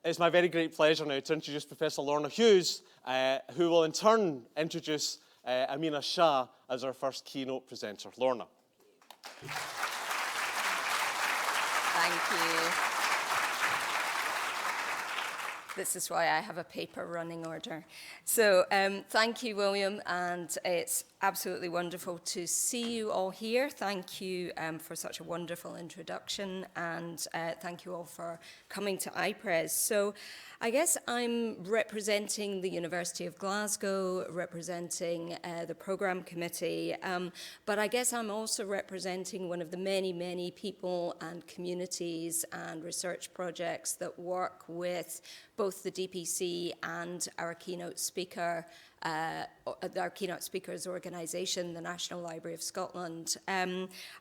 It's my very great pleasure now to introduce Professor Lorna Hughes, who will in turn introduce Amina Shah as our first keynote presenter. Lorna. Thank you. This is why I have a paper running order. So thank you, William, and it's absolutely wonderful to see you all here. Thank you for such a wonderful introduction, and thank you all for coming to iPres. So I guess I'm representing the University of Glasgow, representing the programme committee, but I guess I'm also representing one of the many, many people and communities and research projects that work with both the DPC and our keynote speaker, our keynote speakers organisation, the National Library of Scotland.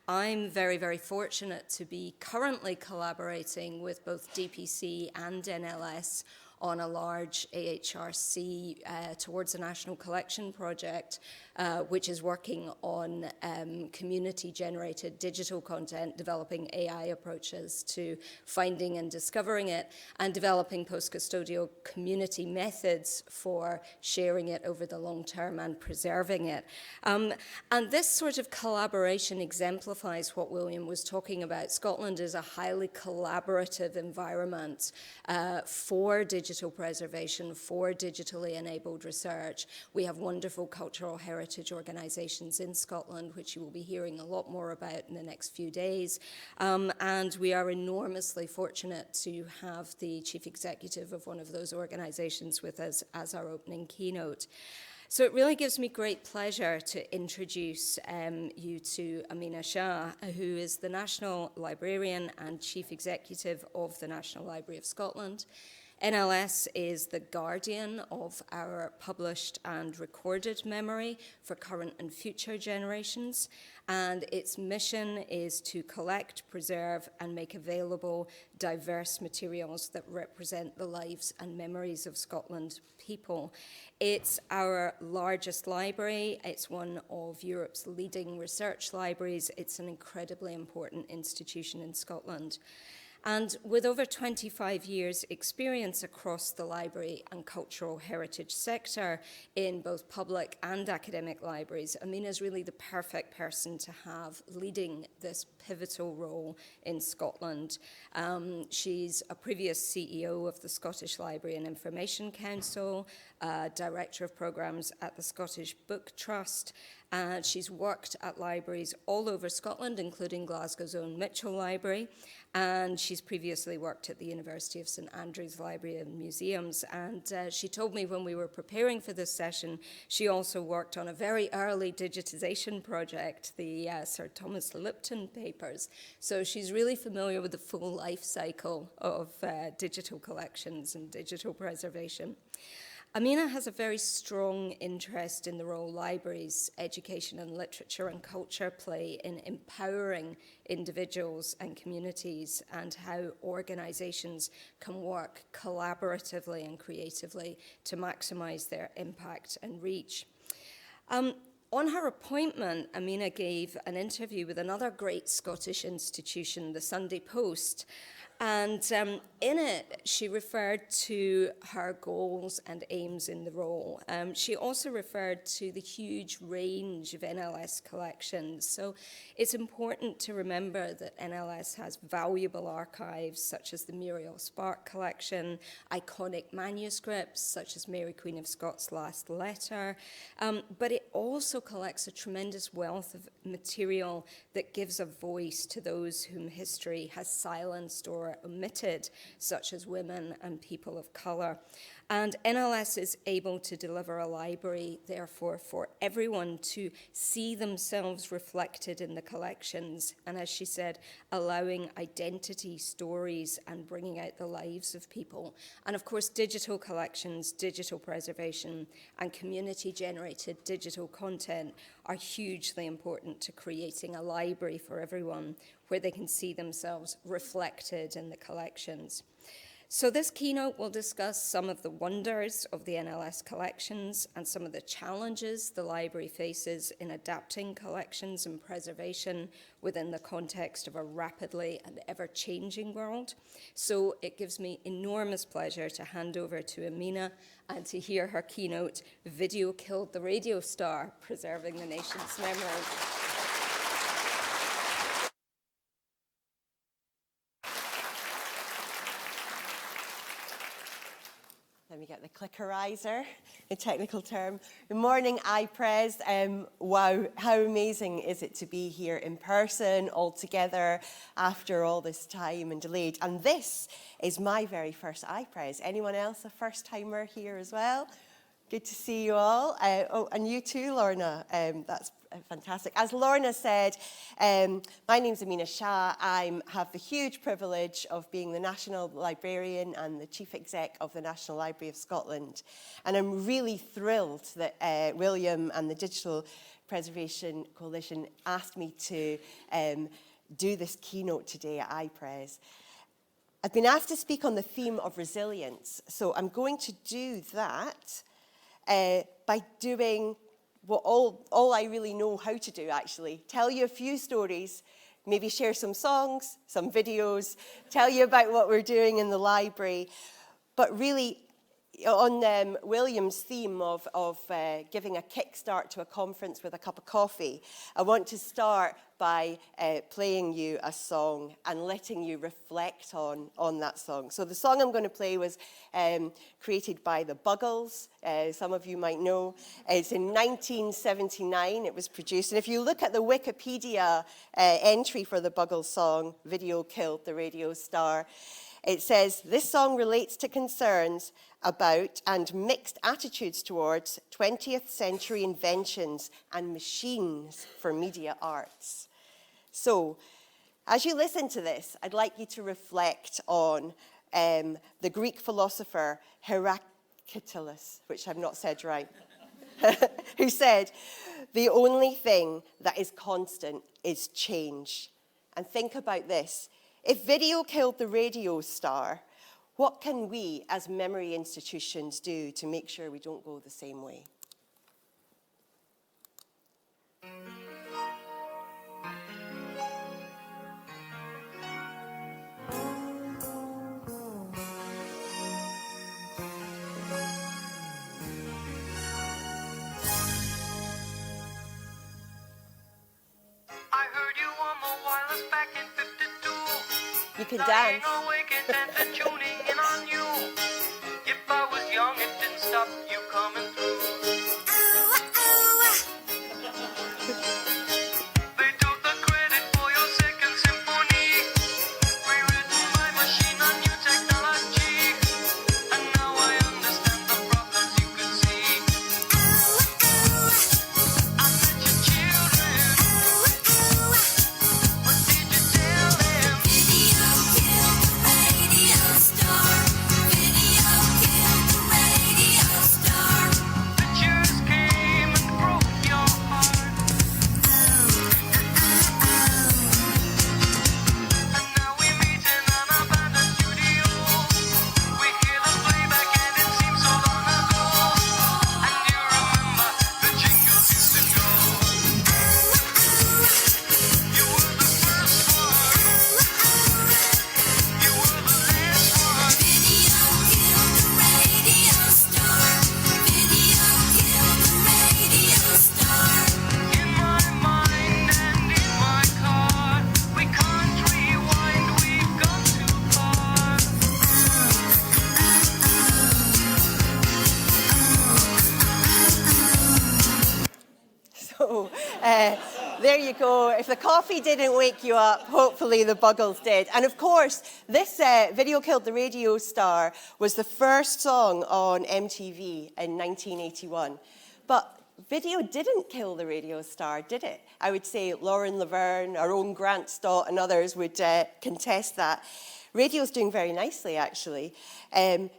I'm very, very fortunate to be currently collaborating with both DPC and NLS on a large AHRC towards a national collection project, which is working on community-generated digital content, developing AI approaches to finding and discovering it, and developing post-custodial community methods for sharing it over the long term and preserving it. And this sort of collaboration exemplifies what William was talking about. Scotland is a highly collaborative environment for digital preservation, for digitally enabled research. We have wonderful cultural heritage organisations in Scotland, which you will be hearing a lot more about in the next few days. And we are enormously fortunate to have the chief executive of one of those organisations with us as our opening keynote. So it really gives me great pleasure to introduce you to Amina Shah, who is the National Librarian and Chief Executive of the National Library of Scotland. NLS is the guardian of our published and recorded memory for current and future generations, and its mission is to collect, preserve, and make available diverse materials that represent the lives and memories of Scotland people. It's our largest library. It's one of Europe's leading research libraries. It's an incredibly important institution in Scotland. And with over 25 years' experience across the library and cultural heritage sector in both public and academic libraries, Amina is really the perfect person to have leading this pivotal role in Scotland. She's a previous CEO of the Scottish Library and Information Council, Director of Programmes at the Scottish Book Trust, and she's worked at libraries all over Scotland, including Glasgow's own Mitchell Library, and she's previously worked at the University of St Andrews Library and Museums. And she told me when we were preparing for this session, she also worked on a very early digitization project, the Sir Thomas Lipton papers. So she's really familiar with the full life cycle of digital collections and digital preservation. Amina has a very strong interest in the role libraries, education and literature and culture play in empowering individuals and communities, and how organisations can work collaboratively and creatively to maximise their impact and reach. On her appointment, Amina gave an interview with another great Scottish institution, the Sunday Post, and in it, she referred to her goals and aims in the role. She also referred to the huge range of NLS collections. So it's important to remember that NLS has valuable archives, such as the Muriel Spark collection, iconic manuscripts, such as Mary Queen of Scots' Last Letter, but it also collects a tremendous wealth of material that gives a voice to those whom history has silenced or omitted, such as women and people of colour. And NLS is able to deliver a library, therefore, for everyone to see themselves reflected in the collections. And as she said, allowing identity, stories, and bringing out the lives of people. And of course, digital collections, digital preservation, and community-generated digital content are hugely important to creating a library for everyone where they can see themselves reflected in the collections. So this keynote will discuss some of the wonders of the NLS collections and some of the challenges the library faces in adapting collections and preservation within the context of a rapidly and ever-changing world. So it gives me enormous pleasure to hand over to Amina and to hear her keynote, Video Killed the Radio Star, Preserving the Nation's Memory. Let me get the clickerizer, a technical term. Good morning, iPres. Wow, how amazing is it to be here in person, all together, after all this time and delayed. And this is my very first iPres. Anyone else a first-timer here as well? Good to see you all. Oh, and you too, Lorna. That's fantastic. As Lorna said, my name's Amina Shah. I have the huge privilege of being the National Librarian and the Chief Exec of the National Library of Scotland. And I'm really thrilled that William and the Digital Preservation Coalition asked me to do this keynote today at iPres. I've been asked to speak on the theme of resilience, so I'm going to do that by doing what all I really know how to do, actually. Tell you a few stories, maybe share some songs, some videos, tell you about what we're doing in the library. But really, on William's theme of giving a kickstart to a conference with a cup of coffee, I want to start by playing you a song and letting you reflect on that song. So the song I'm going to play was created by the Buggles. Some of you might know. It's in 1979 it was produced. And if you look at the Wikipedia entry for the Buggles song, Video Killed the Radio Star, it says, this song relates to concerns about and mixed attitudes towards 20th century inventions and machines for media arts. So, as you listen to this, I'd like you to reflect on the Greek philosopher Heraclitus, which I've not said right, who said, the only thing that is constant is change. And think about this. If video killed the radio star, what can we as memory institutions do to make sure we don't go the same way? I heard you on the wireless back in 52. You can dance. Awake and tuning in on you. If I was young, it didn't stop you coming through. They took the credit for your second symphony, rewritten by machine on new technology. And now I understand the problems you could see. I met your children. What did you tell them? Video killed the radio star. Video killed the radio star. Pictures came and broke your heart. And now we meet in an abandoned studio. We hear the playback and it seems so long ago. And you remember the jingles used to go. You were the first one. You were the last one. Video killed the radio star. Video killed the radio star. In my mind and in my car, we can't rewind, we've gone too far. So there you go. If the coffee didn't wake you up, hopefully the Buggles did. And of course, this Video Killed the Radio Star was the first song on MTV in 1981. But video didn't kill the radio star, did it? I would say Lauren Laverne, our own Grant Stott and others would contest that. Radio's doing very nicely, actually.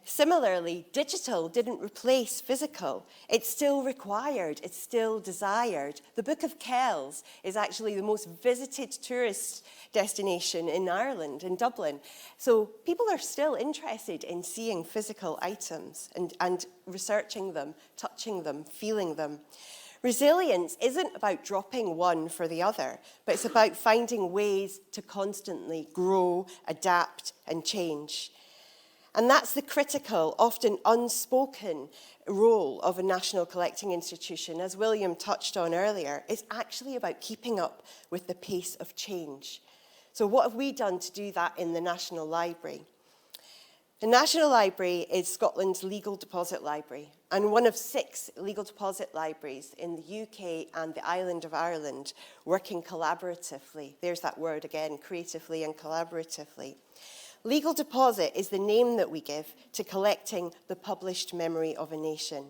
Similarly, digital didn't replace physical. It's still required. It's still desired. The Book of Kells is actually the most visited tourist destination in Ireland, in Dublin. So people are still interested in seeing physical items and researching them, touching them, feeling them. Resilience isn't about dropping one for the other, but it's about finding ways to constantly grow, adapt, and change. And that's the critical, often unspoken role of a national collecting institution, as William touched on earlier. It's actually about keeping up with the pace of change. So what have we done to do that in the National Library? The National Library is Scotland's legal deposit library and one of 6 legal deposit libraries in the UK and the island of Ireland working collaboratively. There's that word again, creatively and collaboratively. Legal deposit is the name that we give to collecting the published memory of a nation.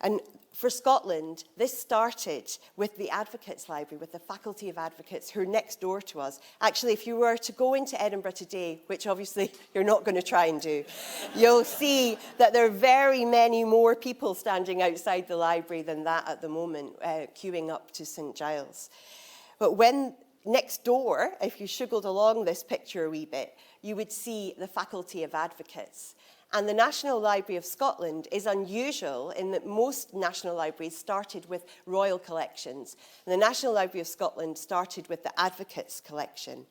And for Scotland, this started with the Advocates Library, with the Faculty of Advocates who are next door to us. Actually, if you were to go into Edinburgh today, which obviously you're not going to try and do, you'll see that there are very many more people standing outside the library than that at the moment, queuing up to St Giles. But when next door, if you shugled along this picture a wee bit, you would see the Faculty of Advocates. And the National Library of Scotland is unusual in that most national libraries started with royal collections. And the National Library of Scotland started with the Advocates collection.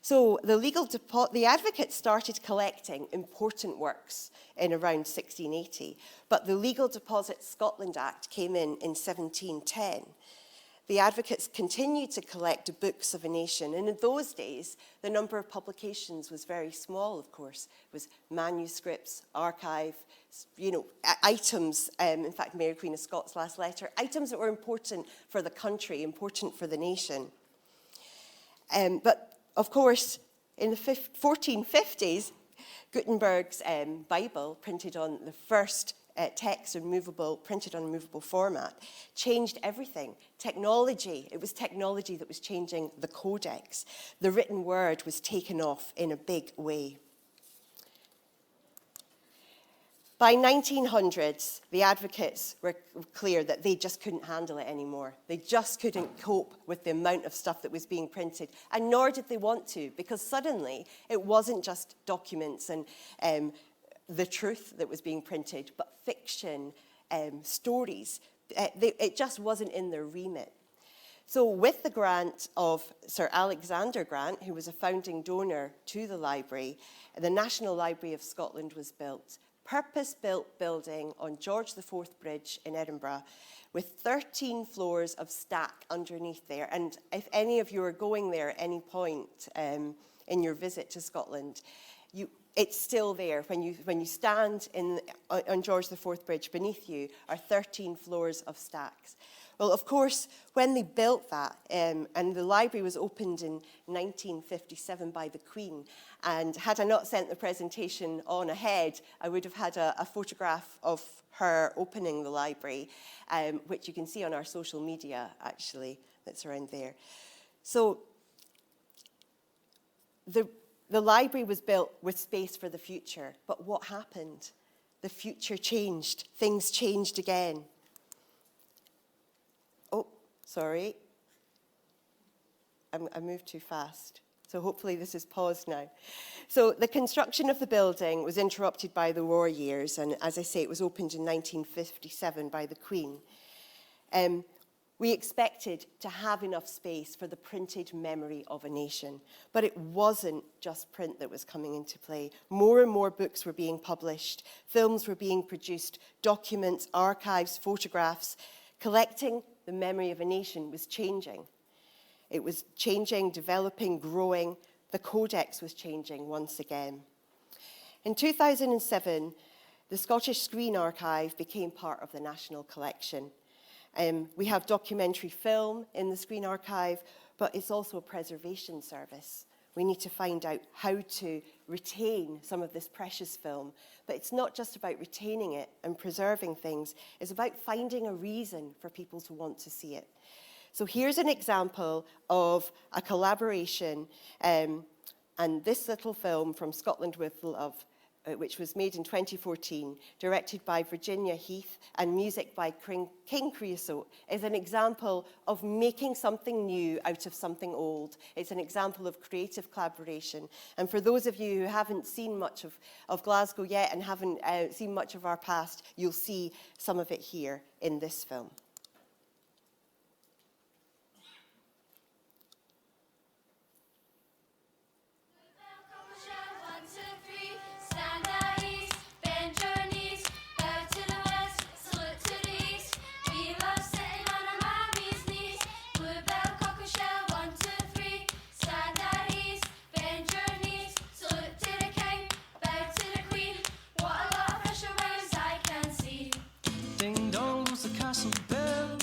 So the Advocates started collecting important works in around 1680, but the Legal Deposit Scotland Act came in 1710. The Advocates continued to collect books of a nation, and in those days, the number of publications was very small, of course. It was manuscripts, archive, items, in fact, Mary Queen of Scots' last letter, items that were important for the country, important for the nation. But, of course, in the 1450s, Gutenberg's Bible, printed on the first text printed on a movable format, changed everything. Technology, it was technology that was changing the codex. The written word was taken off in a big way. By 1900s, the Advocates were clear that they just couldn't handle it anymore. They just couldn't cope with the amount of stuff that was being printed, and nor did they want to, because suddenly it wasn't just documents and the truth that was being printed, but fiction, stories. It just wasn't in their remit. So with the grant of Sir Alexander Grant, who was a founding donor to the library, the National Library of Scotland was built. Purpose-built building on George IV Bridge in Edinburgh with 13 floors of stack underneath there. And if any of you are going there at any point in your visit to Scotland, it's still there. When you stand on George IV Bridge, beneath you are 13 floors of stacks. Well, of course, when they built that, and the library was opened in 1957 by the Queen, and had I not sent the presentation on ahead, I would have had a photograph of her opening the library, which you can see on our social media, actually, that's around there. So the library was built with space for the future, but what happened? The future changed. Things changed again. Oh, sorry. I moved too fast. So hopefully this is paused now. So the construction of the building was interrupted by the war years, and as I say, it was opened in 1957 by the Queen. We expected to have enough space for the printed memory of a nation, but it wasn't just print that was coming into play. More and more books were being published, films were being produced, documents, archives, photographs. Collecting the memory of a nation was changing. It was changing, developing, growing. The codex was changing once again. In 2007, the Scottish Screen Archive became part of the National Collection. We have documentary film in the Screen Archive, but it's also a preservation service. We need to find out how to retain some of this precious film. But it's not just about retaining it and preserving things. It's about finding a reason for people to want to see it. So here's an example of a collaboration And this little film, From Scotland with Love, which was made in 2014, directed by Virginia Heath and music by King Creosote, is an example of making something new out of something old. It's an example of creative collaboration. And for those of you who haven't seen much of Glasgow yet and haven't seen much of our past, you'll see some of it here in this film. Ding dong goes the castle bell,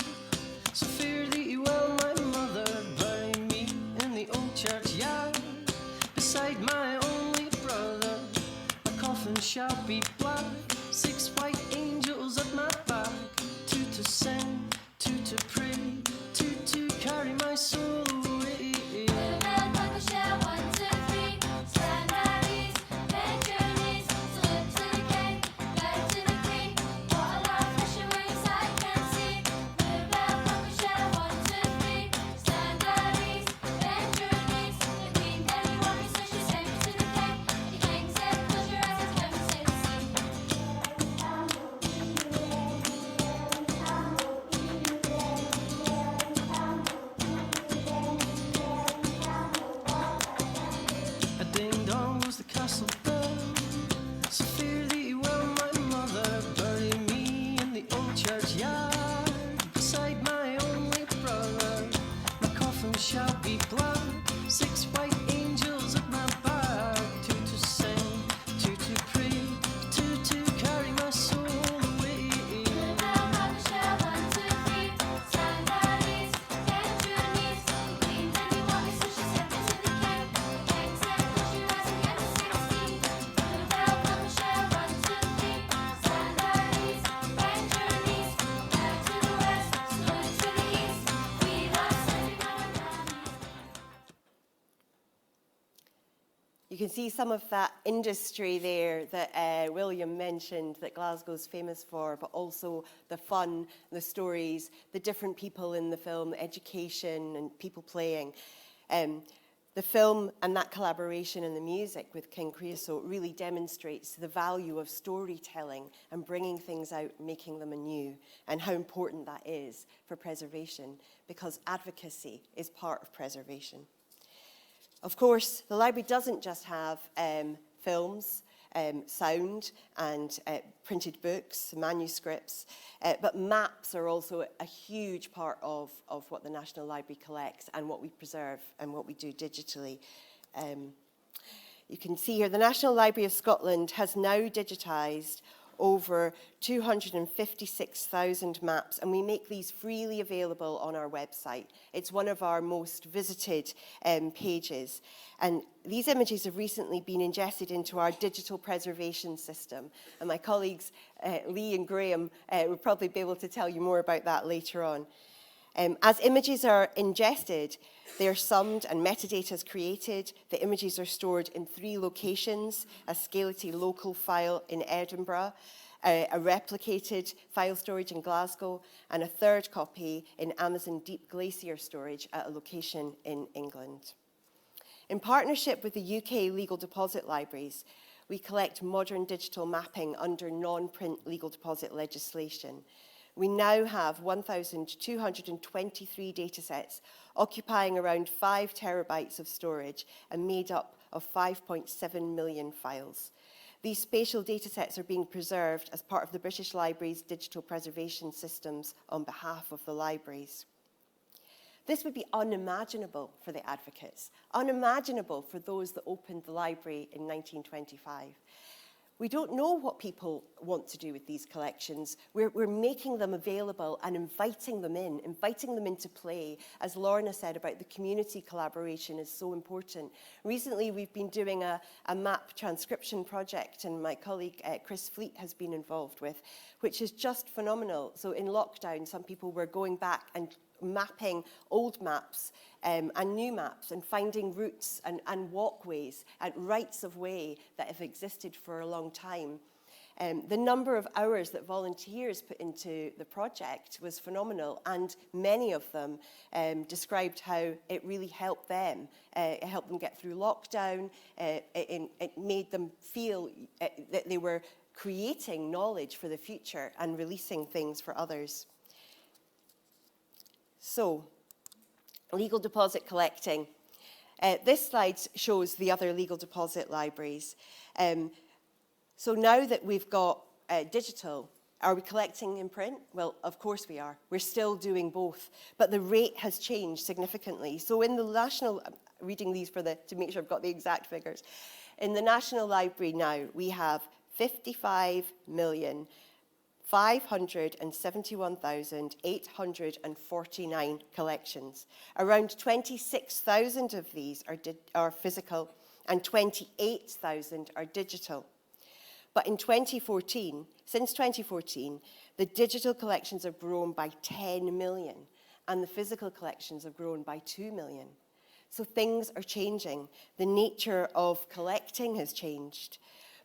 so fare thee well, my mother. Bury me in the old churchyard, beside my only brother. My coffin shall be black, 6 white angels at my back. 2 to sing, 2 to pray, 2 to carry my soul away. A ding dong goes the castle bell, so fare thee well, my mother. Bury me in the old churchyard, beside my only brother. My coffin shall be black, 6 white angels at my back. 2 to sing, 2 to pray, 2 to carry my soul away. You can see some of that industry there that William mentioned that Glasgow's famous for, but also the fun, the stories, the different people in the film, education and people playing. The film and that collaboration and the music with King Creosote really demonstrates the value of storytelling and bringing things out, making them anew, and how important that is for preservation, because advocacy is part of preservation. Of course, the library doesn't just have films, sound and printed books, manuscripts, but maps are also a huge part of what the National Library collects and what we preserve and what we do digitally. You can see here the National Library of Scotland has now digitised over 256,000 maps, and we make these freely available on our website. It's one of our most visited pages. And these images have recently been ingested into our digital preservation system. And my colleagues, Lee and Graham, will probably be able to tell you more about that later on. As images are ingested, they are summed and metadata is created. The images are stored in 3 locations: a Scality local file in Edinburgh, a replicated file storage in Glasgow, and a 3rd copy in Amazon Deep Glacier storage at a location in England. In partnership with the UK Legal Deposit Libraries, we collect modern digital mapping under non-print legal deposit legislation. We now have 1,223 datasets occupying around 5 terabytes of storage and made up of 5.7 million files. These spatial datasets are being preserved as part of the British Library's digital preservation systems on behalf of the libraries. This would be unimaginable for the advocates, unimaginable for those that opened the library in 1925. We don't know what people want to do with these collections. We're making them available and inviting them into play. As Lorna said about the community collaboration is so important. Recently, we've been doing a map transcription project, and my colleague Chris Fleet has been involved with, which is just phenomenal. So in lockdown, some people were going back and mapping old maps and new maps and finding routes and walkways and rights of way that have existed for a long time. The number of hours that volunteers put into the project was phenomenal, and many of them described how it really helped them. It helped them get through lockdown. It made them feel that they were creating knowledge for the future and releasing things for others. So, legal deposit collecting. This slide shows the other legal deposit libraries. So now that we've got digital, are we collecting in print? Well, of course we are. We're still doing both, but the rate has changed significantly. So in the National, I'm reading these to make sure I've got the exact figures. In the National Library now, we have 55,571,849 collections. Around 26,000 of these are physical and 28,000 are digital. But in 2014, since 2014, the digital collections have grown by 10 million and the physical collections have grown by 2 million. So things are changing. The nature of collecting has changed.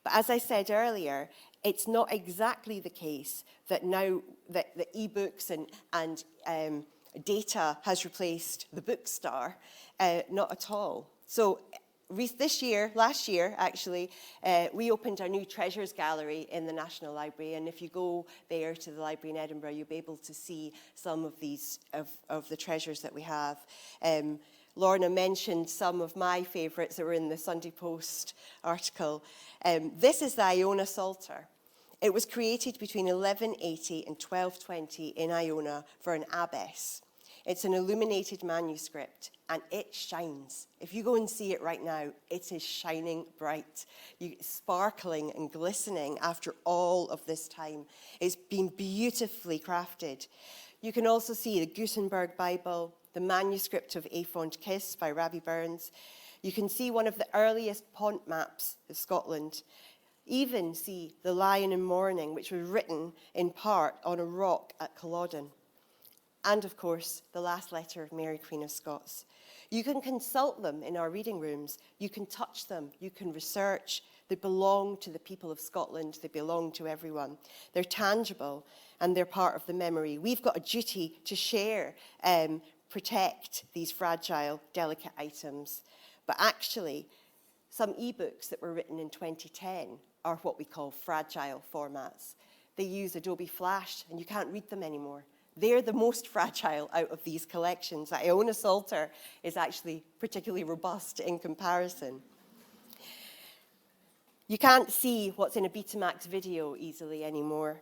But as I said earlier, it's not exactly the case that now that the e-books and data has replaced the bookstore, not at all. So last year actually, we opened our new Treasures Gallery in the National Library, and if you go there to the library in Edinburgh, you'll be able to see some of these, of the treasures that we have. Lorna mentioned some of my favourites that were in the Sunday Post article. This is the Iona Psalter. It was created between 1180 and 1220 in Iona for an abbess. It's an illuminated manuscript, and it shines. If you go and see it right now, it is shining bright, sparkling and glistening after all of this time. It's been beautifully crafted. You can also see the Gutenberg Bible, the manuscript of A Fond Kiss by Rabbie Burns. You can see one of the earliest pont maps of Scotland. Even see the Lion in Mourning, which was written in part on a rock at Culloden. And of course, the last letter of Mary, Queen of Scots. You can consult them in our reading rooms. You can touch them. You can research. They belong to the people of Scotland. They belong to everyone. They're tangible and they're part of the memory. We've got a duty to share, protect these fragile, delicate items. But actually, some e-books that were written in 2010 are what we call fragile formats. They use Adobe Flash and you can't read them anymore. They're the most fragile out of these collections. The Iona Psalter is actually particularly robust in comparison. You can't see what's in a Betamax video easily anymore.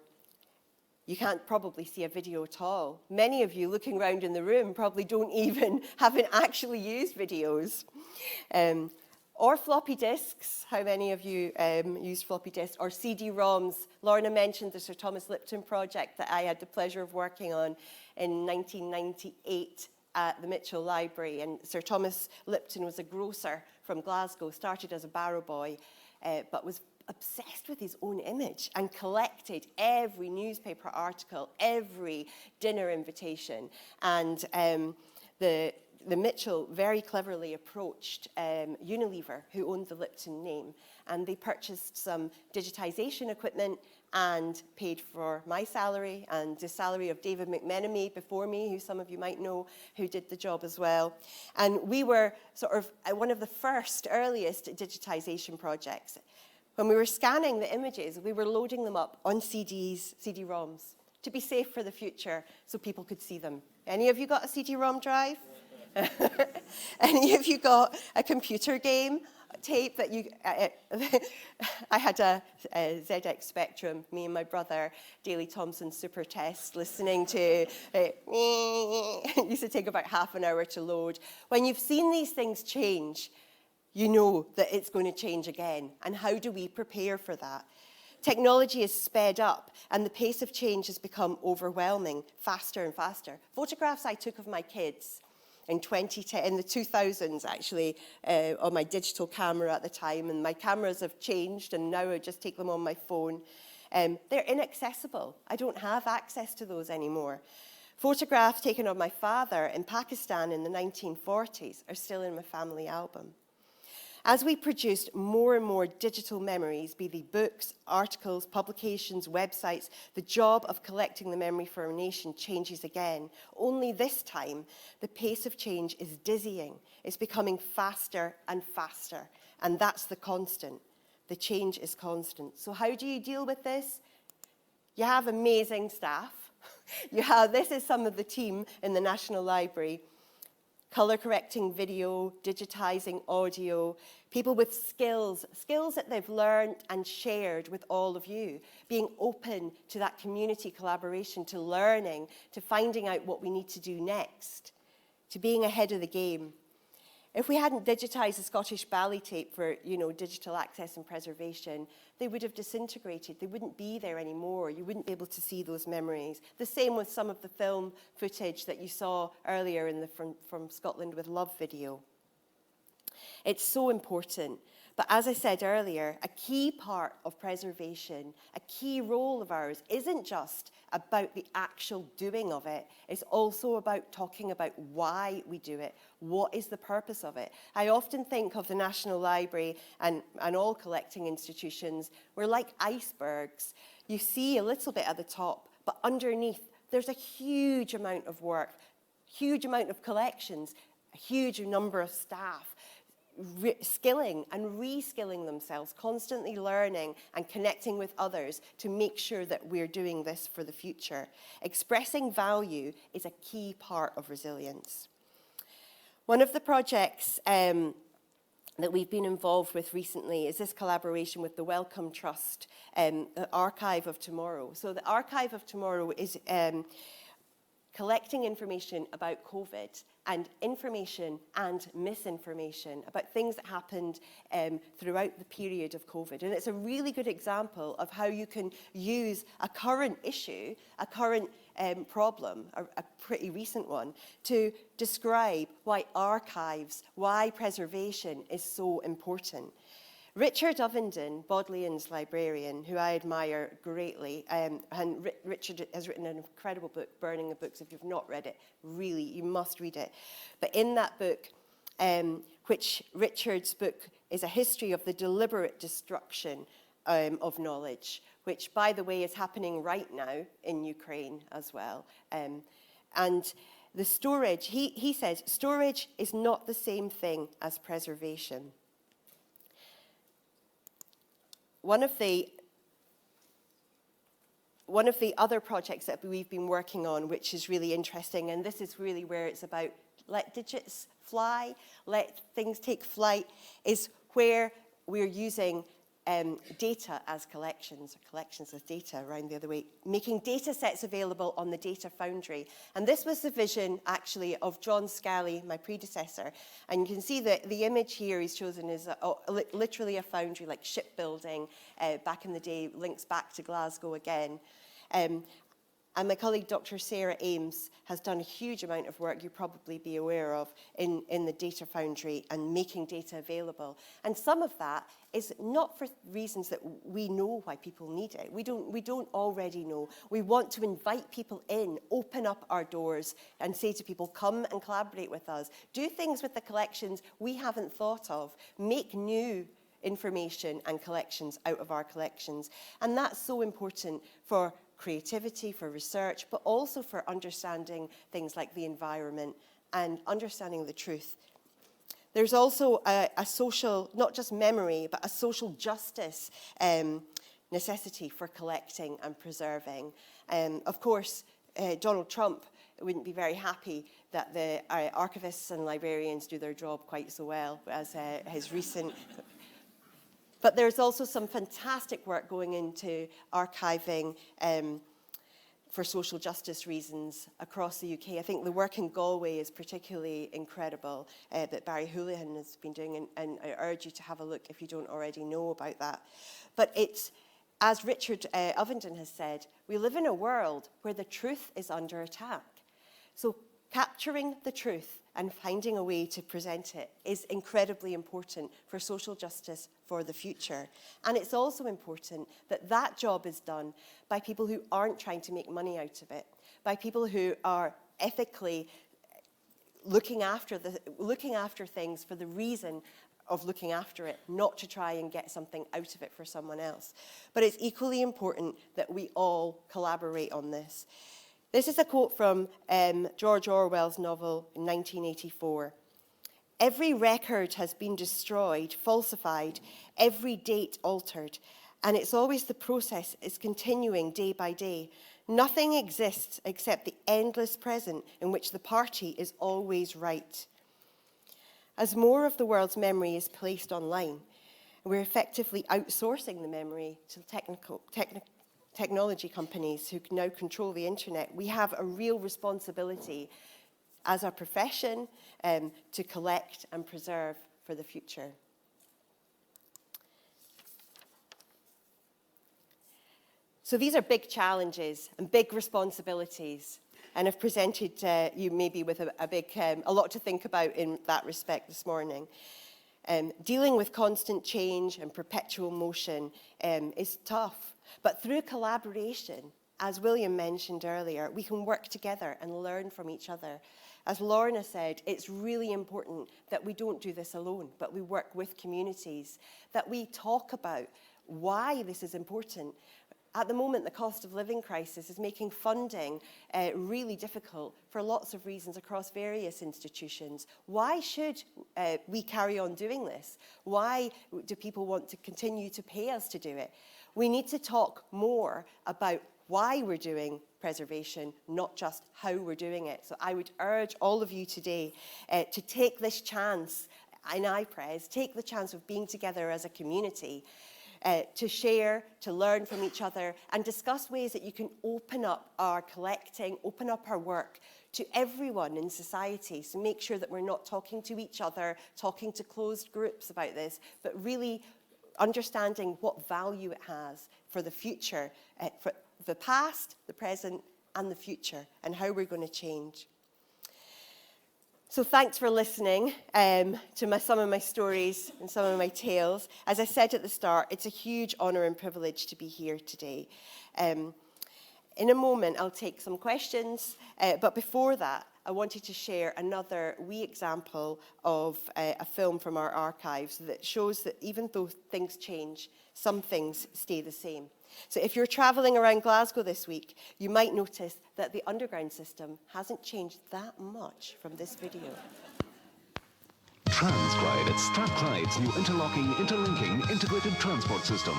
You can't probably see a video at all. Many of you looking around in the room probably haven't actually used videos. Or floppy disks. How many of you use floppy disks? Or CD-ROMs. Lorna mentioned the Sir Thomas Lipton project that I had the pleasure of working on in 1998 at the Mitchell Library. And Sir Thomas Lipton was a grocer from Glasgow, started as a barrow boy, but was obsessed with his own image and collected every newspaper article, every dinner invitation. And the Mitchell very cleverly approached Unilever, who owned the Lipton name, and they purchased some digitization equipment and paid for my salary and the salary of David McMenemy before me, who some of you might know, who did the job as well. And we were sort of one of the first, earliest digitization projects. When we were scanning the images, we were loading them up on CDs, CD-ROMs, to be safe for the future so people could see them. Any of you got a CD-ROM drive? Any of you got a computer game tape that you... I had a ZX Spectrum, me and my brother, Daley Thompson Super Test, listening to... It used to take about half an hour to load. When you've seen these things change, you know that it's going to change again. And how do we prepare for that? Technology is sped up, and the pace of change has become overwhelming, faster and faster. Photographs I took of my kids in the 2000s, actually, on my digital camera at the time, and my cameras have changed, and now I just take them on my phone. They're inaccessible. I don't have access to those anymore. Photographs taken of my father in Pakistan in the 1940s are still in my family album. As we produced more and more digital memories, be they books, articles, publications, websites, the job of collecting the memory for our nation changes again. Only this time, the pace of change is dizzying. It's becoming faster and faster, and that's the constant. The change is constant. So how do you deal with this? You have amazing staff. This is some of the team in the National Library. Colour correcting video, digitising audio, people with skills that they've learned and shared with all of you, being open to that community collaboration, to learning, to finding out what we need to do next, to being ahead of the game. If we hadn't digitised the Scottish ballet tape for, digital access and preservation, they would have disintegrated. They wouldn't be there anymore. You wouldn't be able to see those memories. The same with some of the film footage that you saw earlier in the From Scotland with Love video. It's so important. But as I said earlier, a key part of preservation, a key role of ours, isn't just about the actual doing of it. It's also about talking about why we do it. What is the purpose of it? I often think of the National Library and all collecting institutions, we're like icebergs. You see a little bit at the top, but underneath there's a huge amount of work, huge amount of collections, a huge number of staff, skilling and reskilling themselves, constantly learning and connecting with others to make sure that we're doing this for the future. Expressing value is a key part of resilience. One of the projects that we've been involved with recently is this collaboration with the Wellcome Trust, the Archive of Tomorrow. So the Archive of Tomorrow is collecting information about COVID and information and misinformation about things that happened throughout the period of COVID. And it's a really good example of how you can use a current issue, a current problem, a pretty recent one, to describe why archives, why preservation is so important. Richard Ovenden, Bodleian's librarian, who I admire greatly, and Richard has written an incredible book, Burning the Books. If you've not read it, really, you must read it. But in that book, which Richard's book is a history of the deliberate destruction of knowledge, which, by the way, is happening right now in Ukraine as well. And the storage, he says, storage is not the same thing as preservation. One of the other projects that we've been working on, which is really interesting, and this is really where it's about let digits fly, let things take flight, is where we're using data as collections, or collections as data, around the other way, making data sets available on the data foundry. And this was the vision, actually, of John Scally, my predecessor. And you can see that the image here he's chosen is literally a foundry, like shipbuilding, back in the day, links back to Glasgow again. And my colleague, Dr. Sarah Ames, has done a huge amount of work you'll probably be aware of in the data foundry and making data available. And some of that is not for reasons that we know why people need it. We don't already know. We want to invite people in, open up our doors and say to people, come and collaborate with us. Do things with the collections we haven't thought of. Make new information and collections out of our collections. And that's so important for creativity, for research, but also for understanding things like the environment and understanding the truth. There's also a social, not just memory, but a social justice necessity for collecting and preserving. Of course, Donald Trump wouldn't be very happy that the archivists and librarians do their job quite so well as his recent... But there's also some fantastic work going into archiving for social justice reasons across the UK. I think the work in Galway is particularly incredible that Barry Houlihan has been doing, and I urge you to have a look if you don't already know about that. But it's, as Richard Ovenden has said, we live in a world where the truth is under attack. So capturing the truth and finding a way to present it is incredibly important for social justice for the future. And it's also important that that job is done by people who aren't trying to make money out of it, by people who are ethically looking after things for the reason of looking after it, not to try and get something out of it for someone else. But it's equally important that we all collaborate on this. This is a quote from George Orwell's novel in 1984. "Every record has been destroyed, falsified, every date altered, and it's always the process is continuing day by day. Nothing exists except the endless present in which the party is always right." As more of the world's memory is placed online, we're effectively outsourcing the memory to technology companies who now control the internet. We have a real responsibility as a profession to collect and preserve for the future. So these are big challenges and big responsibilities, and I've presented you maybe with a lot to think about in that respect this morning. Dealing with constant change and perpetual motion is tough, but through collaboration, as William mentioned earlier, we can work together and learn from each other. As Lorna said, it's really important that we don't do this alone, but we work with communities, that we talk about why this is important. At the moment, the cost of living crisis is making funding really difficult for lots of reasons across various institutions. Why should we carry on doing this? Why do people want to continue to pay us to do it? We need to talk more about why we're doing preservation, not just how we're doing it. So I would urge all of you today to take this chance in iPres, take the chance of being together as a community, to share, to learn from each other, and discuss ways that you can open up our collecting, open up our work to everyone in society. So make sure that we're not talking to each other, talking to closed groups about this, but really understanding what value it has for the future, for the past, the present, and the future, and how we're going to change. So thanks for listening to some of my stories and some of my tales. As I said at the start, it's a huge honour and privilege to be here today. In a moment, I'll take some questions, but before that, I wanted to share another wee example of a film from our archives that shows that even though things change, some things stay the same. So if you're travelling around Glasgow this week, you might notice that the underground system hasn't changed that much from this video. Transclyde at Strathclyde's new interlocking, interlinking, integrated transport system.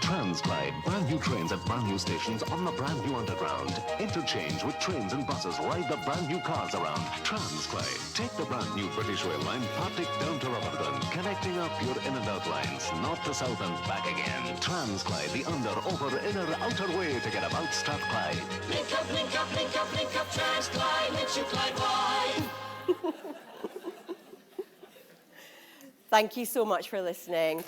Transclyde, brand new trains at brand new stations on the brand new underground. Interchange with trains and buses, ride the brand new cars around. Transclyde, take the brand new British Rail line, Partick down to Rutherglen, connecting up your in and out lines, north to south and back again. Transclyde, the under, over, inner, outer way to get about Strathclyde. Link up, link up, link up, link up, Transclyde, makes you glide wide. Thank you so much for listening.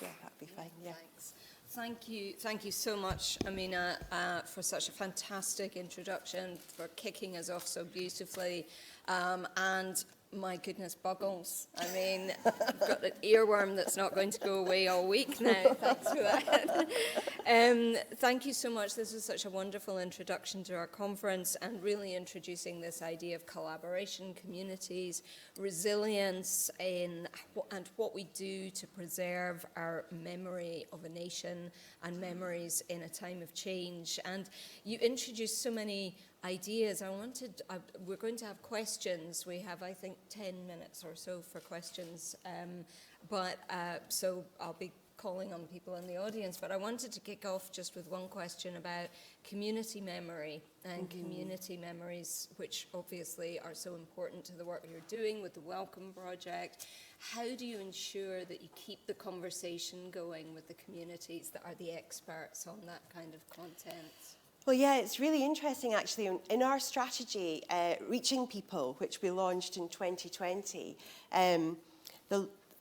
Yeah, that'd be fine. Yeah. Thanks. Thank you so much, Amina, for such a fantastic introduction, for kicking us off so beautifully, and my goodness, Buggles. I mean, I've got an earworm that's not going to go away all week now. Thanks for that. Thank you so much. This was such a wonderful introduction to our conference and really introducing this idea of collaboration, communities, resilience, and what we do to preserve our memory of a nation and memories in a time of change. And you introduced so many ideas. We're going to have questions. We have, I think, 10 minutes or so for questions. So I'll be calling on people in the audience, but I wanted to kick off just with one question about community memory and community memories, which obviously are so important to the work you're doing with the Welcome Project. How do you ensure that you keep the conversation going with the communities that are the experts on that kind of content? Well, yeah, it's really interesting, actually. In our strategy, Reaching People, which we launched in 2020,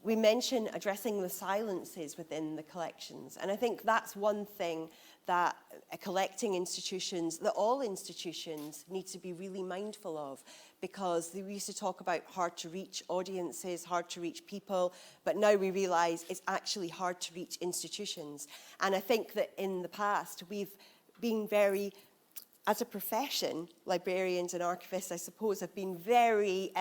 we mention addressing the silences within the collections. And I think that's one thing that collecting institutions, that all institutions need to be really mindful of, because we used to talk about hard to reach audiences, hard to reach people, but now we realise it's actually hard to reach institutions. And I think that in the past we've been very, as a profession, librarians and archivists, I suppose, have been very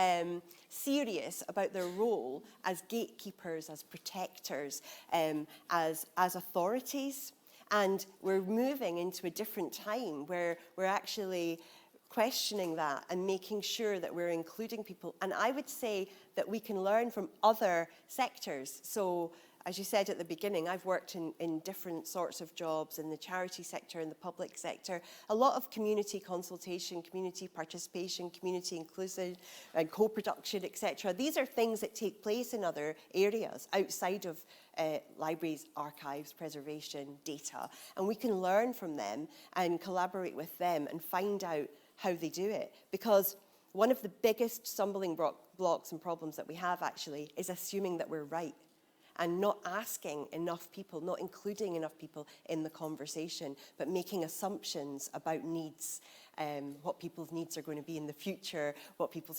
serious about their role as gatekeepers, as protectors, as authorities. And we're moving into a different time where we're actually questioning that and making sure that we're including people. And I would say that we can learn from other sectors. So, as you said at the beginning, I've worked in different sorts of jobs in the charity sector, in the public sector. A lot of community consultation, community participation, community inclusion, and co-production, etc. These are things that take place in other areas outside of libraries, archives, preservation, data. And we can learn from them and collaborate with them and find out how they do it. Because one of the biggest stumbling blocks and problems that we have actually is assuming that we're right and not asking enough people, not including enough people in the conversation, but making assumptions about needs, what people's needs are going to be in the future,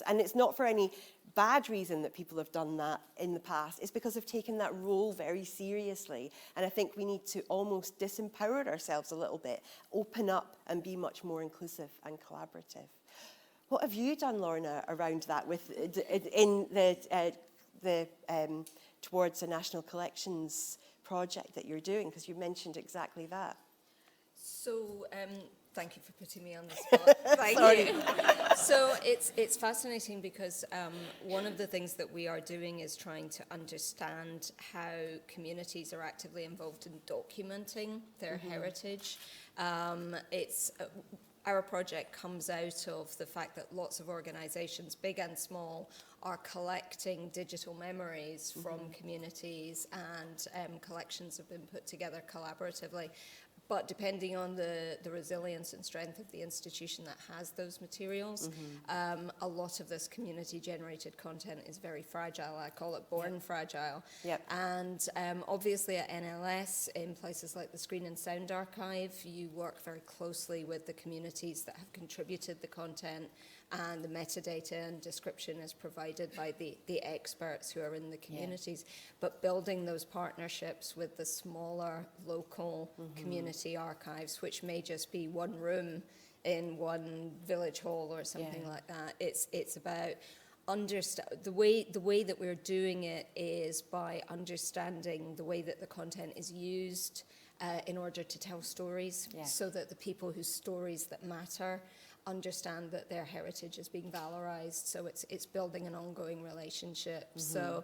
and it's not for any bad reason that people have done that in the past. It's because they've taken that role very seriously. And I think we need to almost disempower ourselves a little bit, open up and be much more inclusive and collaborative. What have you done, Lorna, around that towards the National Collections project that you're doing? Because you mentioned exactly that. So, thank you for putting me on the spot. Thank you. So it's fascinating because one of the things that we are doing is trying to understand how communities are actively involved in documenting their heritage. Our project comes out of the fact that lots of organisations, big and small, are collecting digital memories from communities, and collections have been put together collaboratively. But depending on the resilience and strength of the institution that has those materials, a lot of this community-generated content is very fragile. I call it born fragile. Yep. And obviously at NLS, in places like the Screen and Sound Archive, you work very closely with the communities that have contributed the content, and the metadata and description is provided by the experts who are in the communities. But building those partnerships with the smaller local community archives, which may just be one room in one village hall or something like that, it's about the way that we're doing it is by understanding the way that the content is used in order to tell stories, so that the people whose stories that matter understand that their heritage is being valorized. So it's building an ongoing relationship. So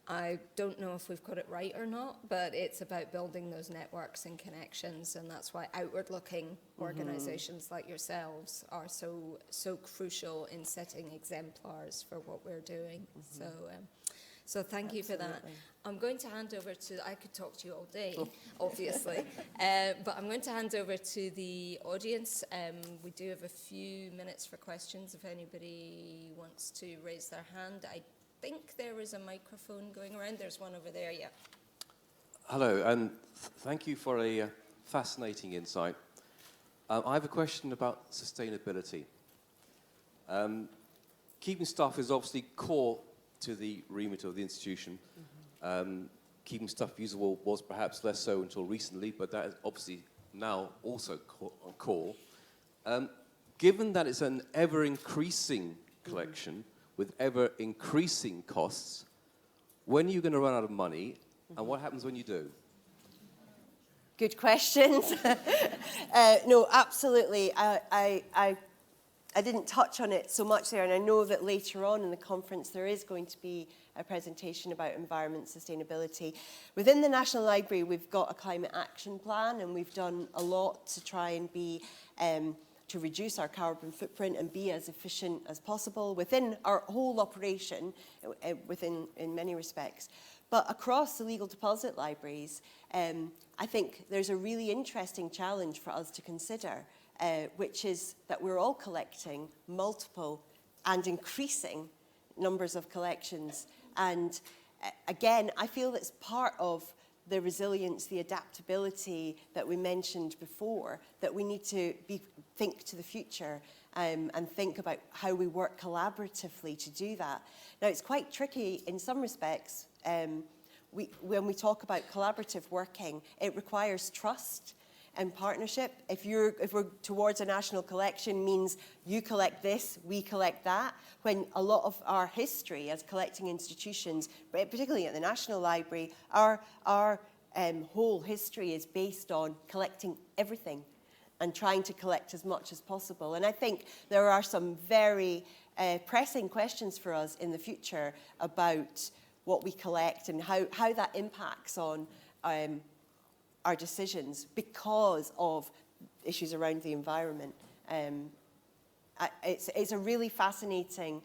I don't know if we've got it right or not, but it's about building those networks and connections, and that's why outward-looking organizations like yourselves are so crucial in setting exemplars for what we're doing. So thank you for that. I'm going to hand over to, I could talk to you all day, obviously, but I'm going to hand over to the audience. We do have a few minutes for questions if anybody wants to raise their hand. I think there is a microphone going around. There's one over there, Hello, and thank you for a fascinating insight. I have a question about sustainability. Keeping stuff is obviously core to the remit of the institution. Keeping stuff usable was perhaps less so until recently, but that is obviously now also core. Given that it's an ever-increasing collection with ever-increasing costs, when are you going to run out of money, and what happens when you do? Good questions. No, absolutely. I didn't touch on it so much there, and I know that later on in the conference there is going to be a presentation about environment sustainability. Within the National Library, we've got a climate action plan, and we've done a lot to try and be to reduce our carbon footprint and be as efficient as possible within our whole operation, in many respects. But across the legal deposit libraries, I think there's a really interesting challenge for us to consider, which is that we're all collecting multiple and increasing numbers of collections. And again, I feel that's part of the resilience, the adaptability that we mentioned before, that we need to think to the future and think about how we work collaboratively to do that. Now, it's quite tricky in some respects. When we talk about collaborative working, it requires trust and partnership. If we're towards a national collection, means you collect this, we collect that, when a lot of our history as collecting institutions, particularly at the National Library, our whole history is based on collecting everything and trying to collect as much as possible. And I think there are some very pressing questions for us in the future about what we collect and how that impacts on our decisions because of issues around the environment. It's a really fascinating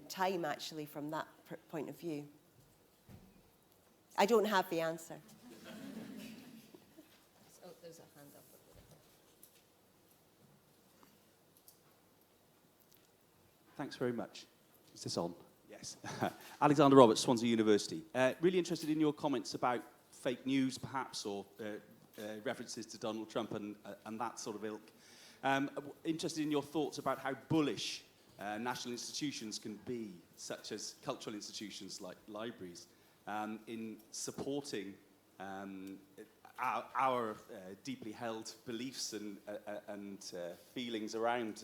time, actually, from that point of view. I don't have the answer. Oh, there's a hand up. Thanks very much. Is this on? Yes. Alexander Roberts, Swansea University. Really interested in your comments about fake news, perhaps, or references to Donald Trump and that sort of ilk. Interested in your thoughts about how bullish national institutions can be, such as cultural institutions like libraries, in supporting our deeply held beliefs and feelings around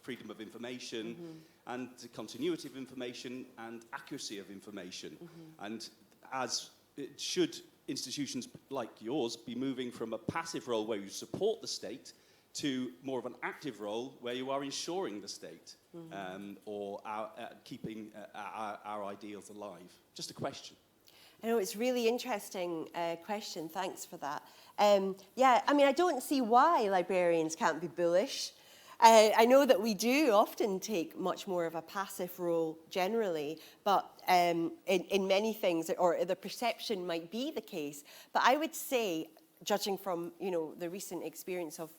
freedom of information and continuity of information and accuracy of information. And should institutions like yours be moving from a passive role where you support the state to more of an active role where you are ensuring the state or keeping our ideals alive? Just a question. I know, it's a really interesting question. Thanks for that. Yeah, I mean, I don't see why librarians can't be bullish. I know that we do often take much more of a passive role generally, but in many things, or the perception might be the case. But I would say, judging from the recent experience of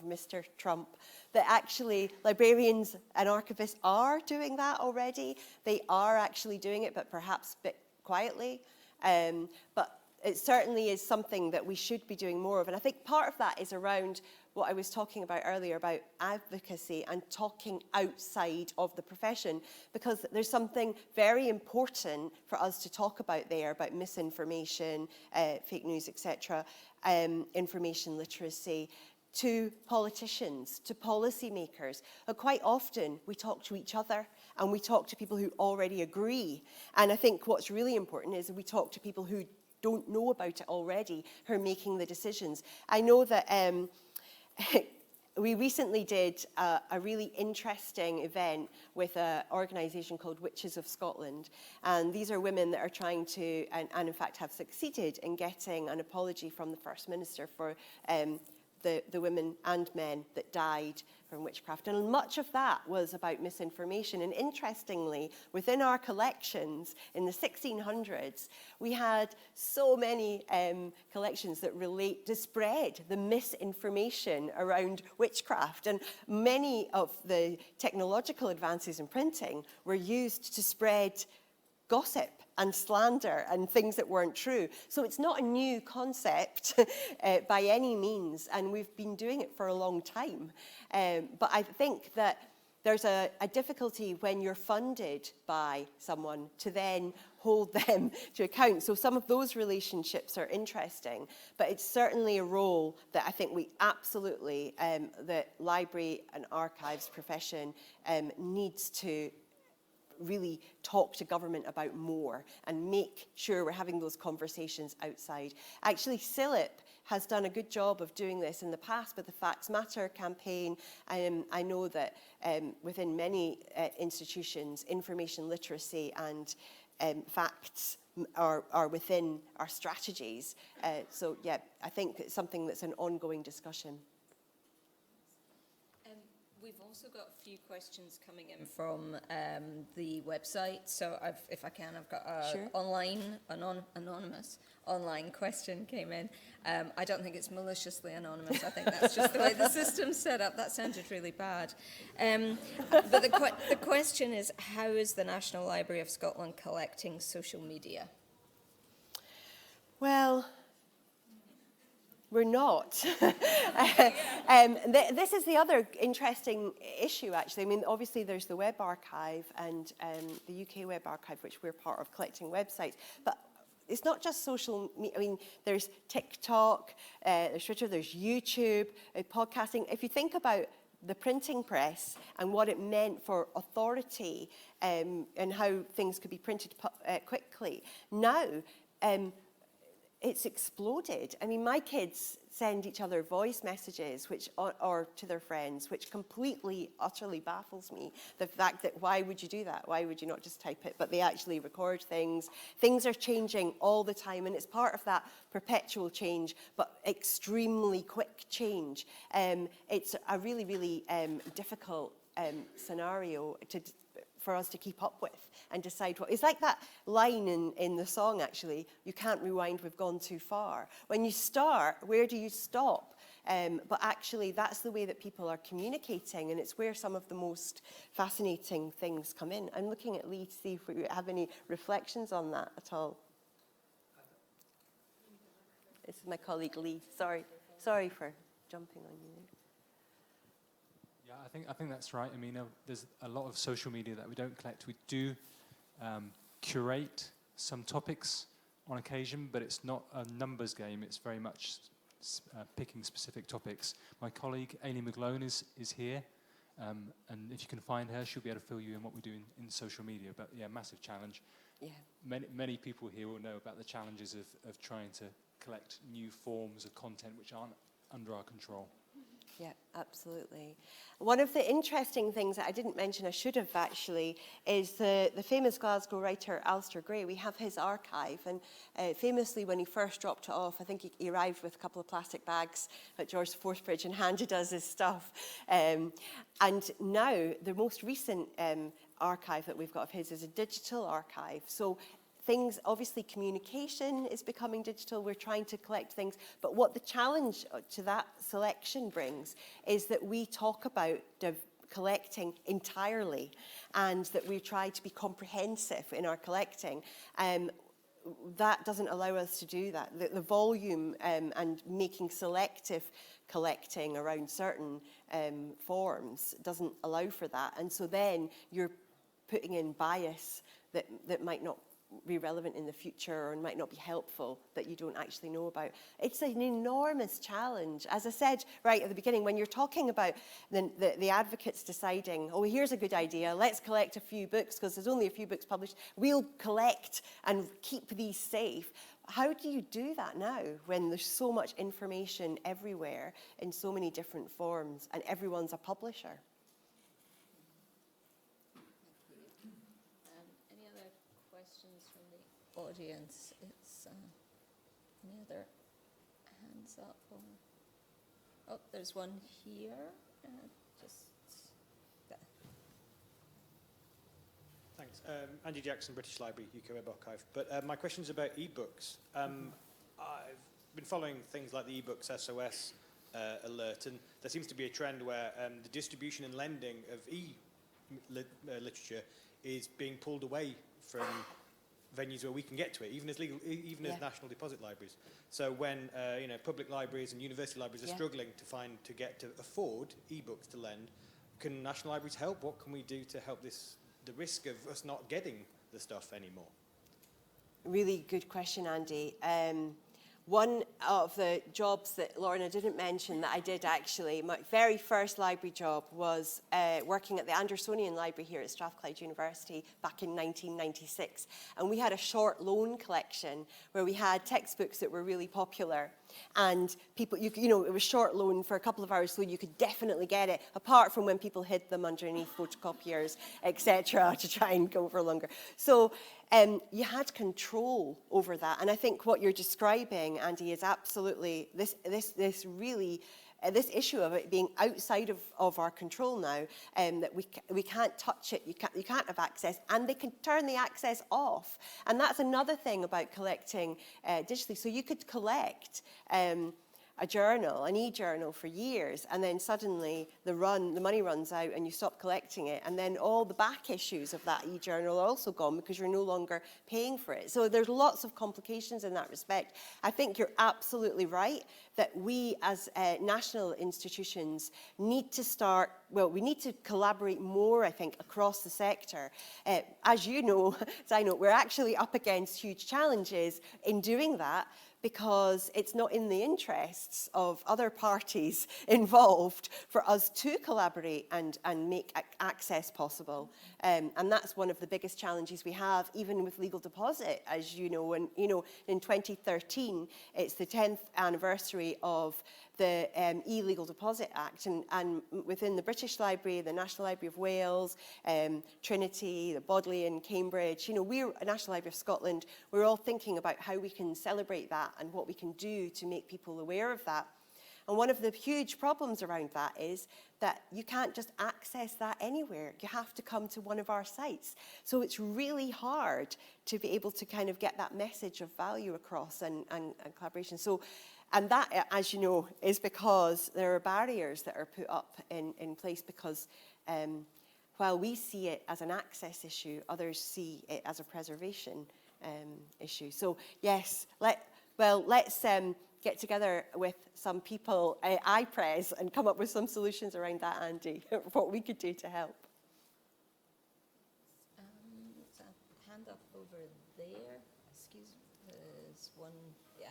Mr. Trump, that actually librarians and archivists are doing that already. They are actually doing it, but perhaps a bit quietly. But it certainly is something that we should be doing more of. And I think part of that is around what I was talking about earlier about advocacy and talking outside of the profession, because there's something very important for us to talk about there, about misinformation, fake news, etc., information literacy, to politicians, to policymakers. Quite often we talk to each other and we talk to people who already agree. And I think what's really important is we talk to people who don't know about it already, who are making the decisions. I know that we recently did a really interesting event with an organisation called Witches of Scotland. And these are women that are trying to, and in fact have succeeded in getting an apology from the First Minister for the women and men that died from witchcraft. And much of that was about misinformation. And interestingly, within our collections in the 1600s, we had so many collections that relate to spread the misinformation around witchcraft. And many of the technological advances in printing were used to spread gossip and slander and things that weren't true. So it's not a new concept by any means, and we've been doing it for a long time. But I think that there's a difficulty when you're funded by someone to then hold them to account. So some of those relationships are interesting, but it's certainly a role that I think we absolutely, the library and archives profession needs to really talk to government about more and make sure we're having those conversations outside. Actually, CILIP has done a good job of doing this in the past with the Facts Matter campaign. I know that within many institutions, information literacy and facts are within our strategies. So yeah, I think it's something that's an ongoing discussion. We've also got a few questions coming in from the website. So if I can, I've got an anonymous online question came in. I don't think it's maliciously anonymous. I think that's just the way the system's set up. That sounded really bad. But the question is, how is the National Library of Scotland collecting social media? Well, we're not. This is the other interesting issue, actually. I mean, obviously there's the Web Archive and the UK Web Archive, which we're part of, collecting websites. But it's not just social media. I mean, there's TikTok, there's Twitter, there's YouTube, podcasting. If you think about the printing press and what it meant for authority and how things could be printed quickly, now it's exploded. I mean, my kids send each other voice messages, or to their friends, which completely, utterly baffles me. The fact that, why would you do that? Why would you not just type it? But they actually record things. Things are changing all the time, and it's part of that perpetual change, but extremely quick change. It's a really, really difficult scenario for us to keep up with and decide what. It's like that line in the song, actually, you can't rewind, we've gone too far. When you start, where do you stop? But actually, that's the way that people are communicating, and it's where some of the most fascinating things come in. I'm looking at Lee to see if we have any reflections on that at all. This is my colleague Lee. Sorry for jumping on you. Yeah, I think that's right. I mean, there's a lot of social media that we don't collect. We do curate some topics on occasion, but it's not a numbers game. It's very much picking specific topics. My colleague, Aileen McGlone, is here, and if you can find her, she'll be able to fill you in what we do in social media. But yeah, massive challenge. Yeah. Many people here will know about the challenges of trying to collect new forms of content which aren't under our control. Yeah, absolutely. One of the interesting things that I didn't mention, I should have actually, is the famous Glasgow writer Alistair Gray. We have his archive, and famously when he first dropped it off, I think he arrived with a couple of plastic bags at George IV Bridge and handed us his stuff. And now, the most recent archive that we've got of his is a digital archive. So things, obviously communication is becoming digital, we're trying to collect things, but what the challenge to that selection brings is that we talk about collecting entirely, and that we try to be comprehensive in our collecting. That doesn't allow us to do that. The volume and making selective collecting around certain forms doesn't allow for that, and so then you're putting in bias that might not be relevant in the future or might not be helpful, that you don't actually know about. It's an enormous challenge. As I said right at the beginning, when you're talking about the advocates deciding, oh, here's a good idea, let's collect a few books because there's only a few books published, we'll collect and keep these safe. How do you do that now when there's so much information everywhere in so many different forms and everyone's a publisher? Audience, it's any other hands up? Or, oh, there's one here. Just there. Thanks. Andy Jackson, British Library, UK Web Archive. But my question is about ebooks. I've been following things like the ebooks SOS alert, and there seems to be a trend where the distribution and lending of literature is being pulled away from venues where we can get to it, even as as national deposit libraries. So when public libraries and university libraries are struggling to afford ebooks to lend, can national libraries help? What can we do to help the risk of us not getting the stuff anymore? Really good question, Andy. One of the jobs that Lorna didn't mention that I did actually, my very first library job was working at the Andersonian Library here at Strathclyde University back in 1996. And we had a short loan collection where we had textbooks that were really popular. And people, it was short loan for a couple of hours, so you could definitely get it, apart from when people hid them underneath photocopiers, etc., to try and go for longer. So you had control over that. And I think what you're describing, Andy, is absolutely this issue of it being outside of our control now, that we can't touch it, you can't have access, and they can turn the access off. And that's another thing about collecting digitally. So you could collect a journal, an e-journal for years, and then suddenly the money runs out and you stop collecting it, and then all the back issues of that e-journal are also gone because you're no longer paying for it. So there's lots of complications in that respect. I think you're absolutely right that we as national institutions need to start, well, we need to collaborate more, I think, across the sector. As you know, as I know, we're actually up against huge challenges in doing that, because it's not in the interests of other parties involved for us to collaborate and make access possible. And that's one of the biggest challenges we have, even with legal deposit, as you know. And, you know, in 2013, it's the 10th anniversary of the E-Legal Deposit Act, and within the British Library, the National Library of Wales, Trinity, the Bodleian, Cambridge, you know, we're a National Library of Scotland, we're all thinking about how we can celebrate that and what we can do to make people aware of that. And one of the huge problems around that is that you can't just access that anywhere. You have to come to one of our sites. So it's really hard to be able to kind of get that message of value across and collaboration. So, and that, as you know, is because there are barriers that are put up in place, because while we see it as an access issue, others see it as a preservation issue. So yes, let's get together with some people at iPres and come up with some solutions around that, Andy, what we could do to help. There's a hand up over there. Excuse me, there's one, yeah.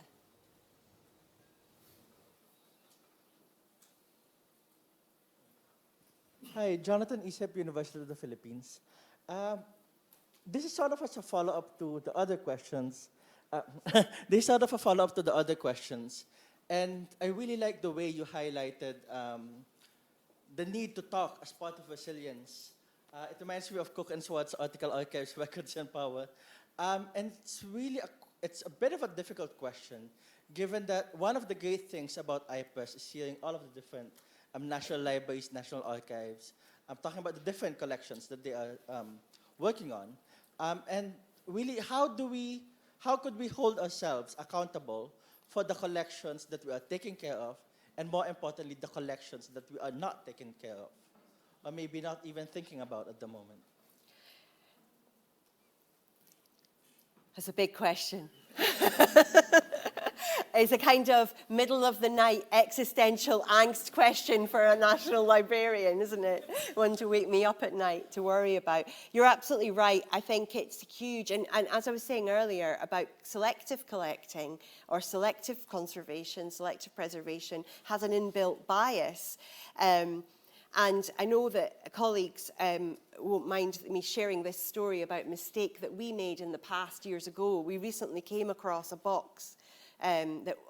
Hi, Jonathan Isep, University of the Philippines. This is sort of as a follow-up to the other questions. This is sort of a follow-up to the other questions. And I really like the way you highlighted the need to talk as part of resilience. It reminds me of Cook and Swart's article, Archives, Records and Power. And it's really, it's a bit of a difficult question, given that one of the great things about iPres is hearing all of the different national libraries, national archives. I'm talking about the different collections that they are working on. And really, how could we hold ourselves accountable for the collections that we are taking care of, and more importantly, the collections that we are not taking care of, or maybe not even thinking about at the moment? That's a big question. It's a kind of middle of the night existential angst question for a national librarian, isn't it? One to wake me up at night to worry about. You're absolutely right. I think it's huge. And as I was saying earlier about selective collecting or selective conservation, selective preservation has an inbuilt bias. And I know that colleagues won't mind me sharing this story about a mistake that we made in the past years ago. We recently came across a box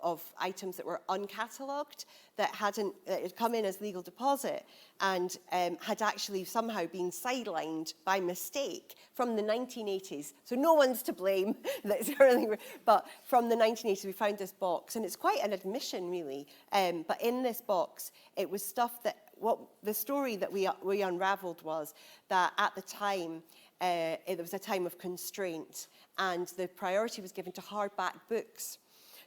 of items that were uncatalogued, that had come in as legal deposit, and had actually somehow been sidelined by mistake from the 1980s. So no one's to blame, but from the 1980s we found this box, and it's quite an admission really, but in this box it was stuff that, the story that we unravelled was that at the time it was a time of constraint, and the priority was given to hardback books.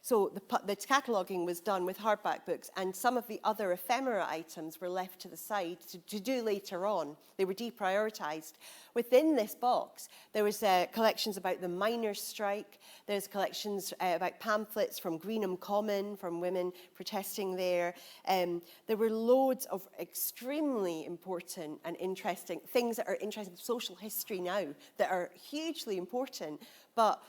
So the cataloguing was done with hardback books, and some of the other ephemera items were left to the side to do later on. They were deprioritised. Within this box, there was collections about the miners' strike. There's collections about pamphlets from Greenham Common, from women protesting there. There were loads of extremely important and interesting things that are interesting, social history now, that are hugely important. But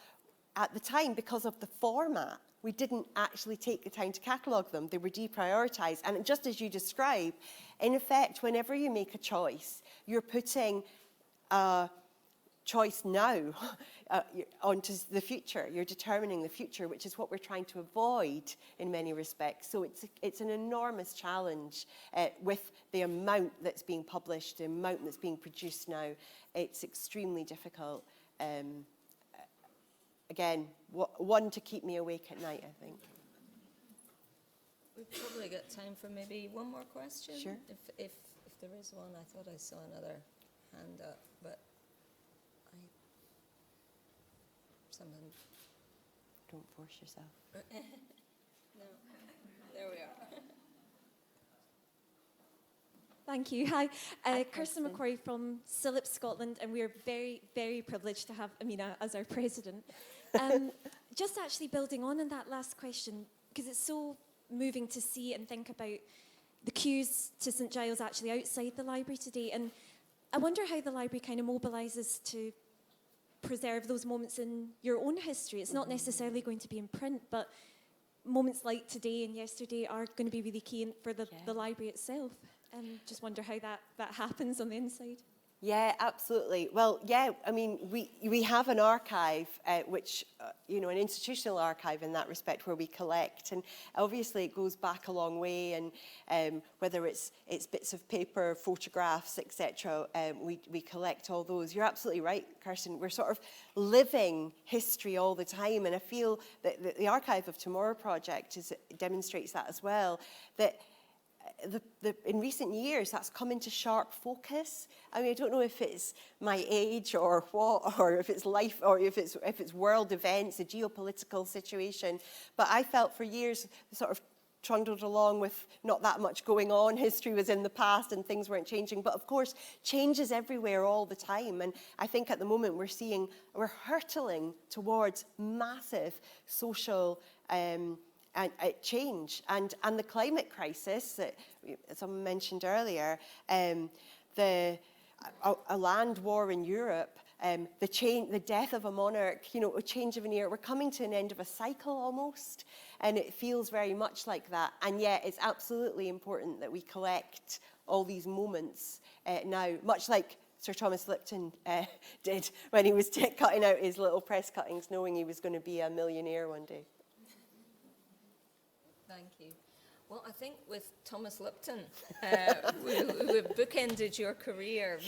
at the time, because of the format, we didn't actually take the time to catalogue them. They were deprioritised. And just as you describe, in effect, whenever you make a choice, you're putting a choice now onto the future. You're determining the future, which is what we're trying to avoid in many respects. So it's an enormous challenge with the amount that's being published, the amount that's being produced now. It's extremely difficult. Again, one to keep me awake at night, I think. We've probably got time for maybe one more question. Sure. If there is one, I thought I saw another hand up, but someone. Don't force yourself. No. There we are. Thank you. Hi, Hi, Kirsten Kirsten. McQuarrie from CILIP Scotland, and we're very, very privileged to have Amina as our president. Just actually building on that last question, because it's so moving to see and think about the queues to St Giles actually outside the library today, and I wonder how the library kind of mobilises to preserve those moments in your own history. It's not necessarily going to be in print, but moments like today and yesterday are going to be really key for the library itself. Just wonder how that happens on the inside. Yeah, absolutely. Well, yeah, I mean, we have an archive, which, you know, an institutional archive in that respect where we collect. And obviously it goes back a long way. And whether it's bits of paper, photographs, etc., we collect all those. You're absolutely right, Kirsten. We're sort of living history all the time. And I feel that the Archive of Tomorrow project demonstrates that as well. That in recent years, that's come into sharp focus. I mean, I don't know if it's my age or what, or if it's life, or if it's world events, the geopolitical situation. But I felt for years sort of trundled along with not that much going on. History was in the past and things weren't changing. But of course, change is everywhere all the time. And I think at the moment we're hurtling towards massive social and change, and the climate crisis that someone mentioned earlier, a land war in Europe, the death of a monarch, you know, a change of an era. We're coming to an end of a cycle almost, and it feels very much like that. And yet, it's absolutely important that we collect all these moments now, much like Sir Thomas Lipton did when he was cutting out his little press cuttings, knowing he was going to be a millionaire one day. Thank you. Well, I think with Thomas Lipton, we've bookended your career,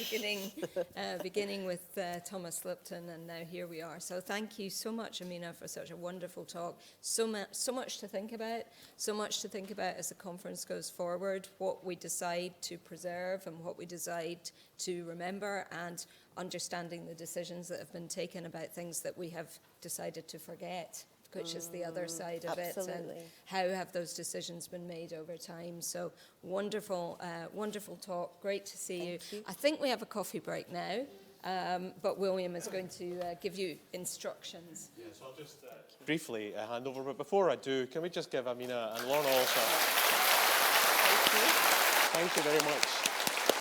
beginning with Thomas Lipton, and now here we are. So thank you so much, Amina, for such a wonderful talk. So much to think about, as the conference goes forward, what we decide to preserve and what we decide to remember, and understanding the decisions that have been taken about things that we have decided to forget, which is the other side of it, and how have those decisions been made over time. So wonderful, wonderful talk. Great to see you. I think we have a coffee break now, but William is going to give you instructions. Yeah, so I'll just briefly hand over, but before I do, can we just give Amina and Lorna also? Thank you very much.